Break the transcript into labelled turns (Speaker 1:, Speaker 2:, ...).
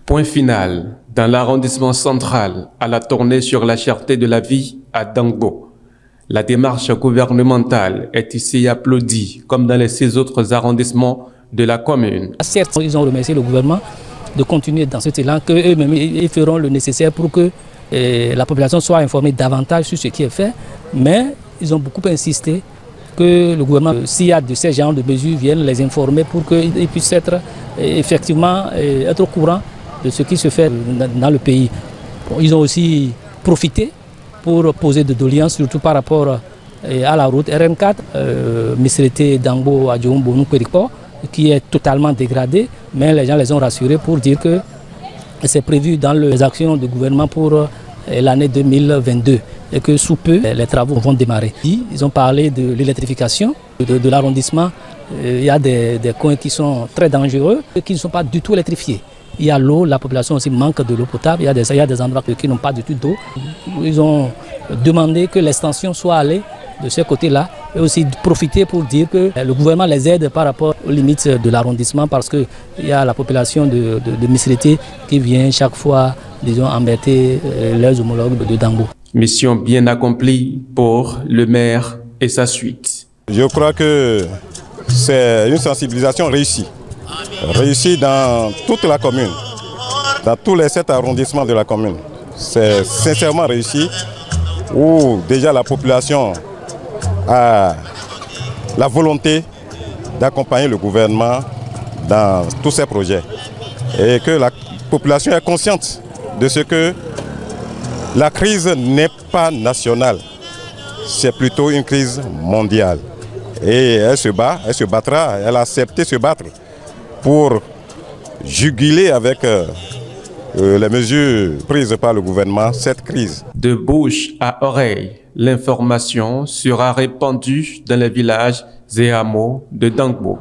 Speaker 1: Point final dans l'arrondissement central à la tournée sur la cherté de la vie à Dangbo. La démarche gouvernementale est ici applaudie, comme dans les 6 autres arrondissements de la commune.
Speaker 2: Certes, ils ont remercié le gouvernement de continuer dans cet élan, qu'eux-mêmes ils feront le nécessaire pour que la population soit informée davantage sur ce qui est fait, mais ils ont beaucoup insisté que le gouvernement, s'il y a de ces genres de mesures, vienne les informer pour qu'ils puissent être effectivement être au courant de ce qui se fait dans le pays. Bon, ils ont aussi profité pour poser de doléances, surtout par rapport à la route RN4, Misrete Dangbo à Djombo Nukwerikpo, qui est totalement dégradée, mais les gens les ont rassurés pour dire que c'est prévu dans les actions du gouvernement pour l'année 2022 et que sous peu, les travaux vont démarrer. Ils ont parlé de l'électrification de l'arrondissement. Il y a des coins qui sont très dangereux et qui ne sont pas du tout électrifiés. Il y a l'eau, la population aussi manque de l'eau potable, il y a des endroits qui n'ont pas du tout d'eau. Ils ont demandé que l'extension soit allée de ce côté-là et aussi profiter pour dire que le gouvernement les aide par rapport aux limites de l'arrondissement parce qu'il y a la population de Misrete qui vient chaque fois, disons, embêter leurs homologues de Dangbo.
Speaker 1: Mission bien accomplie pour le maire et sa suite.
Speaker 3: Je crois que c'est une sensibilisation réussie. Réussie dans toute la commune, dans tous les 7 arrondissements de la commune. C'est sincèrement réussi, où déjà la population a la volonté d'accompagner le gouvernement dans tous ces projets. Et que la population est consciente de ce que la crise n'est pas nationale, c'est plutôt une crise mondiale. Et elle se bat, elle se battra, elle a accepté de se battre pour juguler avec les mesures prises par le gouvernement cette crise.
Speaker 1: De bouche à oreille, l'information sera répandue dans les villages et hameaux de Dangbo.